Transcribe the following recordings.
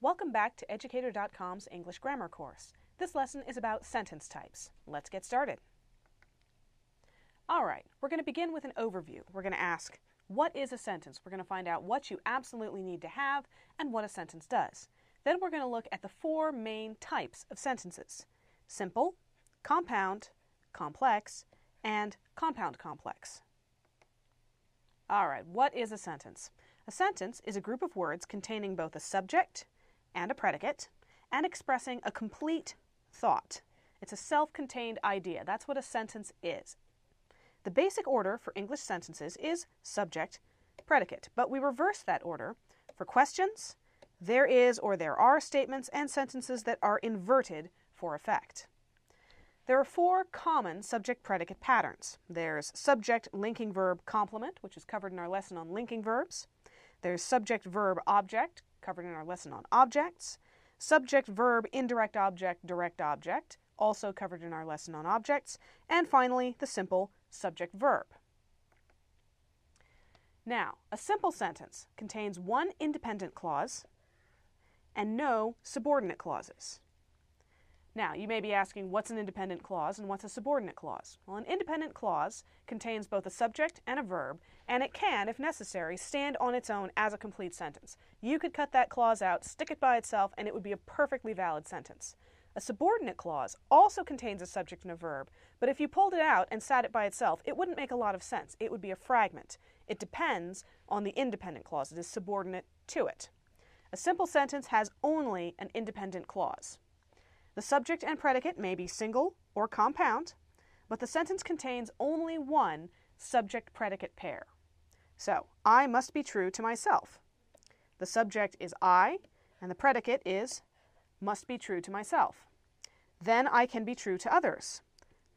Welcome back to Educator.com's English Grammar course. This lesson is about sentence types. Let's get started. All right, we're going to begin with an overview. We're going to ask, what is a sentence? We're going to find out what you absolutely need to have and what a sentence does. Then we're going to look at the four main types of sentences: simple, compound, complex, and compound complex. All right, what is a sentence? A sentence is a group of words containing both a subject and a predicate and expressing a complete thought. It's a self-contained idea. That's what a sentence is. The basic order for English sentences is subject, predicate, but we reverse that order for questions, there is or there are statements, and sentences that are inverted for effect. There are four common subject-predicate patterns. There's subject-linking-verb complement, which is covered in our lesson on linking verbs. There's subject-verb-object, covered in our lesson on objects. Subject-verb indirect object, direct object, also covered in our lesson on objects. And finally, the simple subject-verb. Now, a simple sentence contains one independent clause and no subordinate clauses. Now, you may be asking, what's an independent clause and what's a subordinate clause? Well, an independent clause contains both a subject and a verb, and it can, if necessary, stand on its own as a complete sentence. You could cut that clause out, stick it by itself, and it would be a perfectly valid sentence. A subordinate clause also contains a subject and a verb, but if you pulled it out and sat it by itself, it wouldn't make a lot of sense. It would be a fragment. It depends on the independent clause. It is subordinate to it. A simple sentence has only an independent clause. The subject and predicate may be single or compound, but the sentence contains only one subject-predicate pair. So, I must be true to myself. The subject is I, and the predicate is must be true to myself. Then I can be true to others.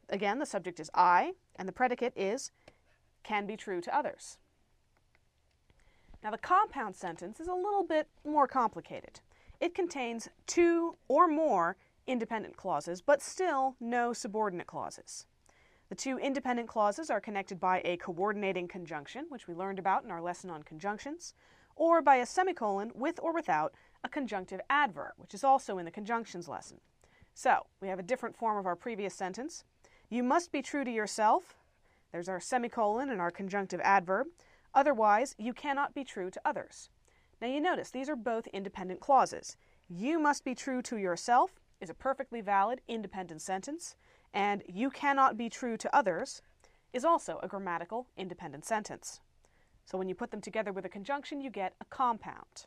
Again, the subject is I, and the predicate is can be true to others. Now, the compound sentence is a little bit more complicated. It contains two or more independent clauses, but still no subordinate clauses. The two independent clauses are connected by a coordinating conjunction, which we learned about in our lesson on conjunctions, or by a semicolon with or without a conjunctive adverb, which is also in the conjunctions lesson. So, we have a different form of our previous sentence. You must be true to yourself. There's our semicolon and our conjunctive adverb. Otherwise, you cannot be true to others. Now you notice these are both independent clauses. You must be true to yourself is a perfectly valid independent sentence, and you cannot be true to others is also a grammatical independent sentence. So when you put them together with a conjunction, you get a compound.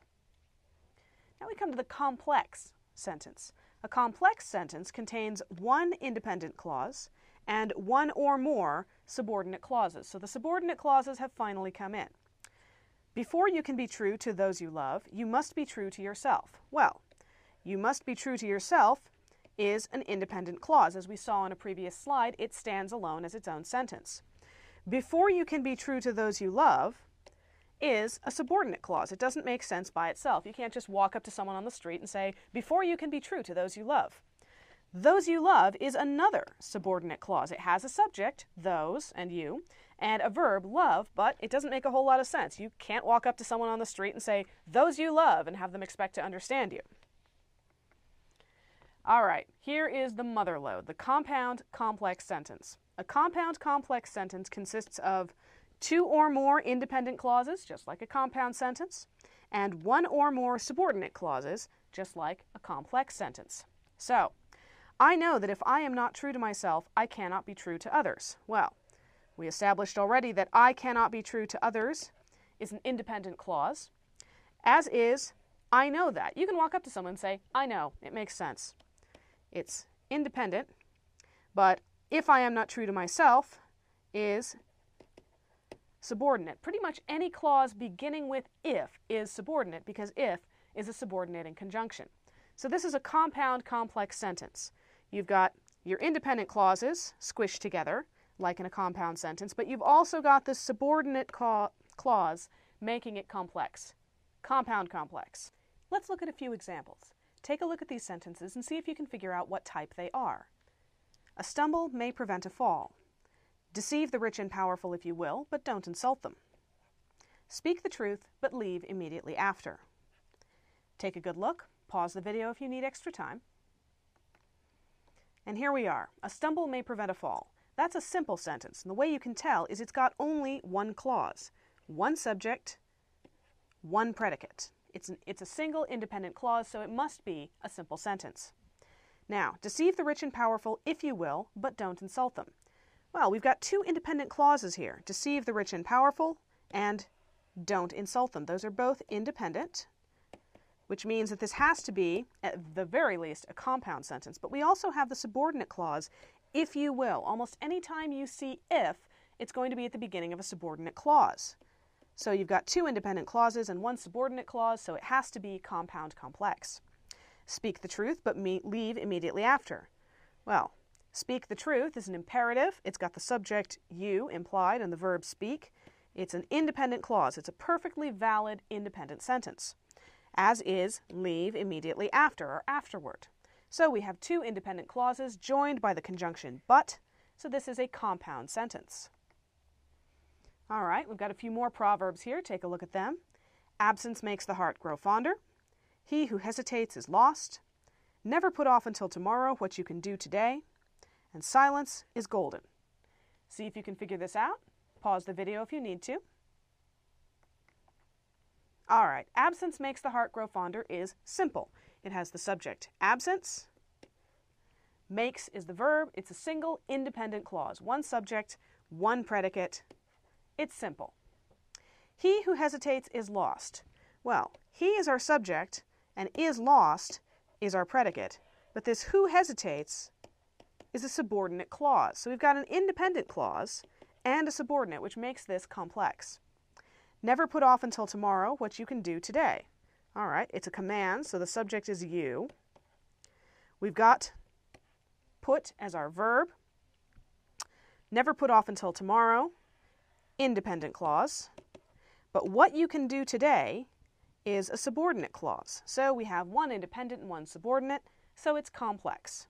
Now we come to the complex sentence. A complex sentence contains one independent clause and one or more subordinate clauses. So the subordinate clauses have finally come in. Before you can be true to those you love, you must be true to yourself. Well, you must be true to yourself is an independent clause. As we saw on a previous slide, it stands alone as its own sentence. Before you can be true to those you love is a subordinate clause. It doesn't make sense by itself. You can't just walk up to someone on the street and say, before you can be true to those you love. Those you love is another subordinate clause. It has a subject, those and you, and a verb, love, but it doesn't make a whole lot of sense. You can't walk up to someone on the street and say, those you love, and have them expect to understand you. All right, here is the mother lode, the compound complex sentence. A compound complex sentence consists of two or more independent clauses, just like a compound sentence, and one or more subordinate clauses, just like a complex sentence. So, I know that if I am not true to myself, I cannot be true to others. Well, we established already that I cannot be true to others is an independent clause, as is I know that. You can walk up to someone and say, I know, it makes sense. It's independent, but if I am not true to myself is subordinate. Pretty much any clause beginning with if is subordinate because if is a subordinating conjunction. So this is a compound complex sentence. You've got your independent clauses squished together like in a compound sentence, but you've also got this subordinate clause making it complex. Compound complex. Let's look at a few examples. Take a look at these sentences and see if you can figure out what type they are. A stumble may prevent a fall. Deceive the rich and powerful if you will, but don't insult them. Speak the truth, but leave immediately after. Take a good look. Pause the video if you need extra time. And here we are. A stumble may prevent a fall. That's a simple sentence, and the way you can tell is it's got only one clause. One subject, one predicate. It's a single independent clause, so it must be a simple sentence. Now, deceive the rich and powerful if you will, but don't insult them. Well, we've got two independent clauses here. Deceive the rich and powerful and don't insult them. Those are both independent, which means that this has to be, at the very least, a compound sentence. But we also have the subordinate clause, if you will. Almost any time you see if, it's going to be at the beginning of a subordinate clause. So you've got two independent clauses and one subordinate clause, so it has to be compound complex. Speak the truth, but leave immediately after. Well, speak the truth is an imperative. It's got the subject you implied and the verb speak. It's an independent clause. It's a perfectly valid independent sentence, as is leave immediately after or afterward. So we have two independent clauses joined by the conjunction but, so this is a compound sentence. All right, we've got a few more proverbs here. Take a look at them. Absence makes the heart grow fonder. He who hesitates is lost. Never put off until tomorrow what you can do today. And silence is golden. See if you can figure this out. Pause the video if you need to. All right, absence makes the heart grow fonder is simple. It has the subject absence. Makes is the verb. It's a single independent clause. One subject, one predicate. It's simple. He who hesitates is lost. Well, he is our subject and is lost is our predicate, but this who hesitates is a subordinate clause. So we've got an independent clause and a subordinate, which makes this complex. Never put off until tomorrow what you can do today. All right, it's a command, so the subject is you. We've got put as our verb. Never put off until tomorrow, independent clause. But what you can do today is a subordinate clause. So we have one independent and one subordinate, so it's complex.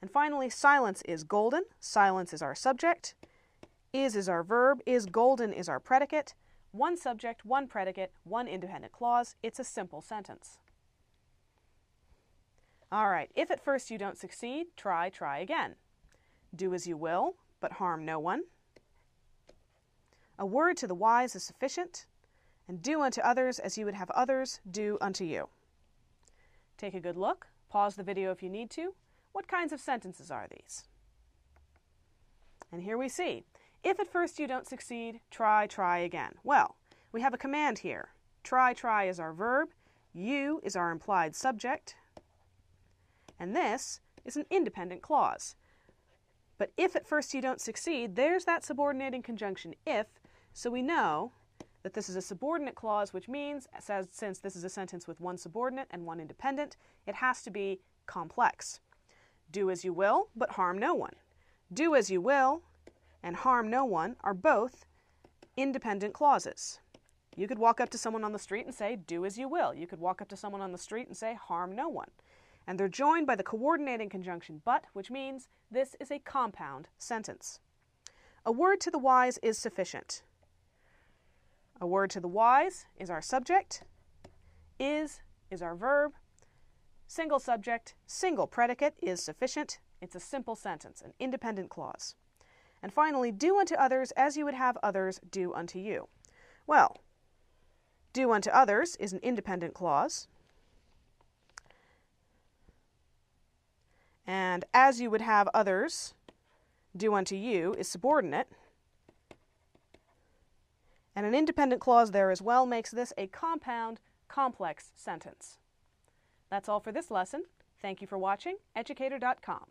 And finally, silence is golden. Silence is our subject. Is our verb. Is golden is our predicate. One subject, one predicate, one independent clause. It's a simple sentence. All right, if at first you don't succeed, try again. Do as you will, but harm no one. A word to the wise is sufficient, and do unto others as you would have others do unto you. Take a good look. Pause the video if you need to. What kinds of sentences are these? And here we see, if at first you don't succeed, try again. Well, we have a command here. Try is our verb. You is our implied subject. And this is an independent clause. But if at first you don't succeed, there's that subordinating conjunction if, so we know that this is a subordinate clause, which means, since this is a sentence with one subordinate and one independent, it has to be complex. Do as you will, but harm no one. Do as you will and harm no one are both independent clauses. You could walk up to someone on the street and say, do as you will. You could walk up to someone on the street and say, harm no one. And they're joined by the coordinating conjunction but, which means this is a compound sentence. A word to the wise is sufficient. A word to the wise is our subject. Is our verb. Single subject, single predicate is sufficient. It's a simple sentence, an independent clause. And finally, do unto others as you would have others do unto you. Well, do unto others is an independent clause. And as you would have others do unto you is subordinate. And an independent clause there as well makes this a compound, complex sentence. That's all for this lesson. Thank you for watching. Educator.com.